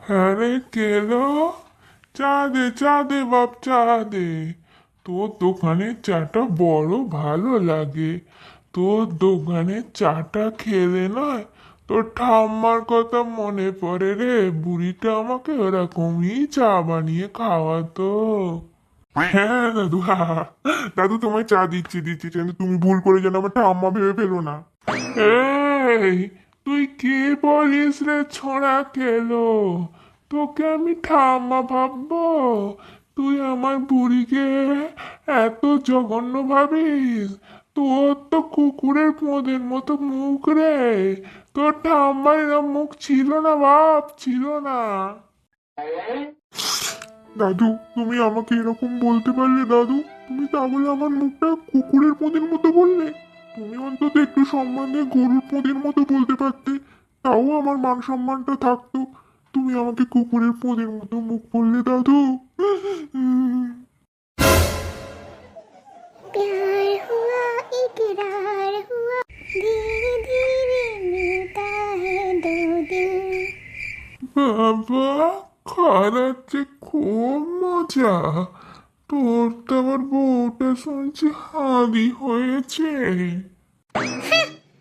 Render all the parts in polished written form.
হ্যাঁ রে, কেলো, চা দে, চা দে বাপ, চা দে। তোর দোকানের চাটা বড় ভালো লাগে। তোর দোকানের চাটা খেলে নয়, তোর ঠাম্মার কথা মনে পড়ে রে। বুড়িটা আমাকে ওরকমই চা বানিয়ে খাওয়াতো। হ্যাঁ দাদু, দাদু তোমায় চা দিচ্ছি, কিন্তু তুমি ভুল করে যেন আমার ঠাম্মা ভেবে ফেলো না। এই, তুই কে বলিস রে ছোঁড়া খেলো? তোকে আমি ঠাম্মা ভাববো? তুই আমার বুড়িকে এত জঘন্য ভাবিস? তোর তো কুকুরের পোঁদের মতো মুখ রে। তোর ঠাম্মার এরম মুখ ছিল না বাপ, ছিল না। দাদু, তুমি আমাকে এরকম বলতে পারলে দাদু? তুমি তাহলে আমার মুখটা কুকুরের পোঁদের মতো বললে। তুমি অন্তত একটু সম্মান দিয়ে গরুর পোঁদের মতো বলতে পারতে, তাও আমার মান সম্মানটা থাকতো। তুমি আমাকে কুকুরের পোঁদের মতো মুখ বললে দাদু। प्यार हुआ इकरार हुआ धीरे धीरे मिलता है दो दिल। বাবা, খারাচ্ছে খুব মজা। তোর তো আবার বউটা শুনছি হাঁদি হয়েছে।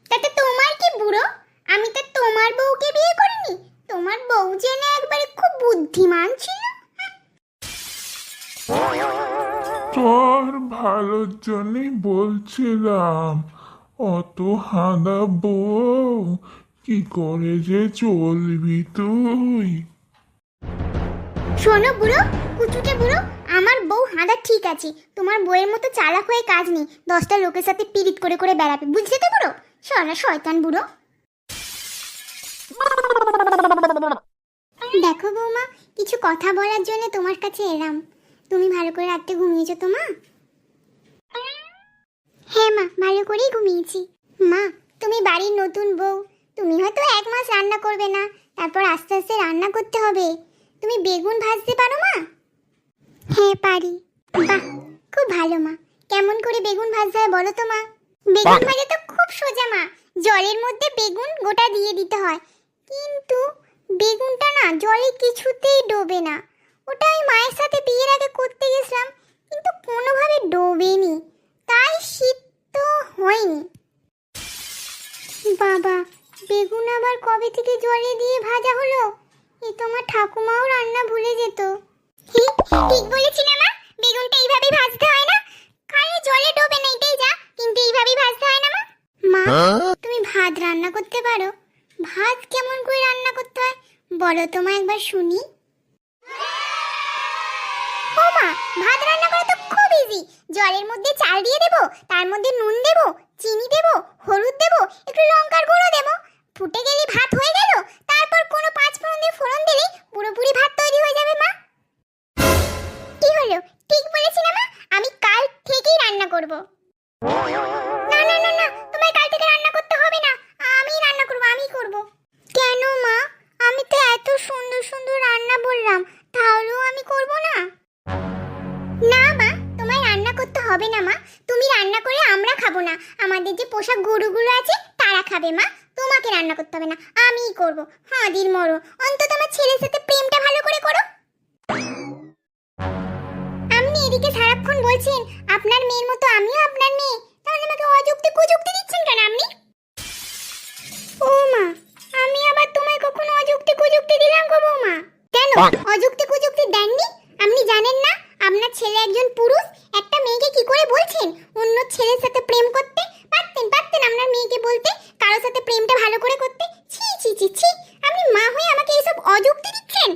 তাতে তোমার কি বুড়ো? আমি তো তোমার বউকে বিয়ে করিনি। তোমার বউ জেনে একবারে খুব বুদ্ধিমান ছিল। তোর ভালোর জন্যই বলছিলাম। অত হাঁদা বউ কি করে যে চলবি তুই? শোনো বুড়ো, কুচুটে বুড়ো, আমার বউ হাঁদা ঠিক আছে। তোমার বউয়ের মতো চালাক হয়ে কাজ নেই। 10টা লোকের সাথে পিরিত করে করে বেড়াবে, বুঝলে তো বুড়ো? শোনা শয়তান বুড়ো। দেখো বৌমা, কিছু কথা বলার জন্য তোমার কাছে এলাম। তুমি ভালো করে রাত্রে ঘুমিয়েছো তো মা? হ্যাঁ মা, ভালো করেই ঘুমিয়েছি। মা, তুমি বাড়ির নতুন বউ। তুমি হয়তো 1 মাস রান্না করবে না, তারপর আস্তে আস্তে রান্না করতে হবে। তুমি বেগুন ভাজতে পারো মা? হ্যাঁ পারি। বাহ, খুব ভালো মা। কেমন করে বেগুন ভাজতে হয় বলো তো মা? বেগুন ভাজা তো খুব সোজা মা। জলের মধ্যে বেগুন গোটা দিয়ে দিতে হয়, কিন্তু বেগুনটা না জলে কিছুতেই ডোবে না। ওটা আমি মায়ের সাথে বিয়ের আগে করতে গেছিলাম, কিন্তু কোনোভাবে ডোবেনি, তাই সিদ্ধ হয়নি। বাবা, বেগুন আবার কবে থেকে জলে দিয়ে ভাজা হলো? এ তো আমার ঠাকুমাও রান্না ভুলে যেত। ঠিক বলেছি না মা? বেগুনটা এইভাবেই ভাজতে হয় না? কালে জলে ডোবে না, এটাই যা, কিন্তু এইভাবেই ভাজতে হয় না মা? মা, তুমি ভাত রান্না করতে পারো? ভাত কেমন করে রান্না করতে হয় বলো তো মা, একবার শুনি। ও মা, ভাত রান্না করা তো খুব ইজি। জলের মধ্যে চাল দিয়ে দেবো, তার মধ্যে নুন দেবো, চিনি দেবো, হলুদ দেবো, একটু লঙ্কার গুঁড়ো দেবো। ফুটে গেলে ভাত হয়ে গেল। তারপর কোনো 5 ফোড়ন দিয়ে ফোড়ন দিলেই পুরোপুরি ভাত তৈরি হয়ে যাবে মা। কি হলো, ঠিক বলেছি না মা? আমি কাল থেকেই রান্না করব। না না না না, তোমায় কাল থেকে রান্না করতে হবে না। আমি রান্না করব, আমি করব। কেন মা? আমি তো এত সুন্দর সুন্দর রান্না বললাম, তাহলেও আমি করব না? না মা, তোমায় রান্না করতে হবে না মা। তুমি রান্না করে আমরা খাবো না। আমাদের যে পোষা গরুগুলো আছে তারা খাবে মা। তোমাকে রান্না করতে হবে না, আমিই করব। হাঁদির মরো, অন্তত আমার ছেলের সাথে প্রেমটা ভালো করে করো। আপনি এদিকে সারাক্ষণ বলছেন আপনার মেয়ের মতো আমিও আপনার মেয়ে, তাহলে আমাকে অযুক্তি কুযুক্তি দিচ্ছেন কেন আপনি? ও মা, আমি আবার তোমায় কখনো অযুক্তি কুযুক্তি দিলাম গো বৌমা? কেন অযুক্তি কুযুক্তি দেননি? আপনি জানেন না আপনার ছেলে একজন পুরুষ? একটা মেয়েকে কি করে বলছেন অন্য ছেলের সাথে প্রেম করতে? পারতেন পারতেন আপনার মেয়েকে বলতে কারোর সাথে প্রেমটা ভালো করে করতে। ছি ছি ছি ছি, আপনি মা হয়ে আমাকে এইসব অযুক্তি দিচ্ছেন?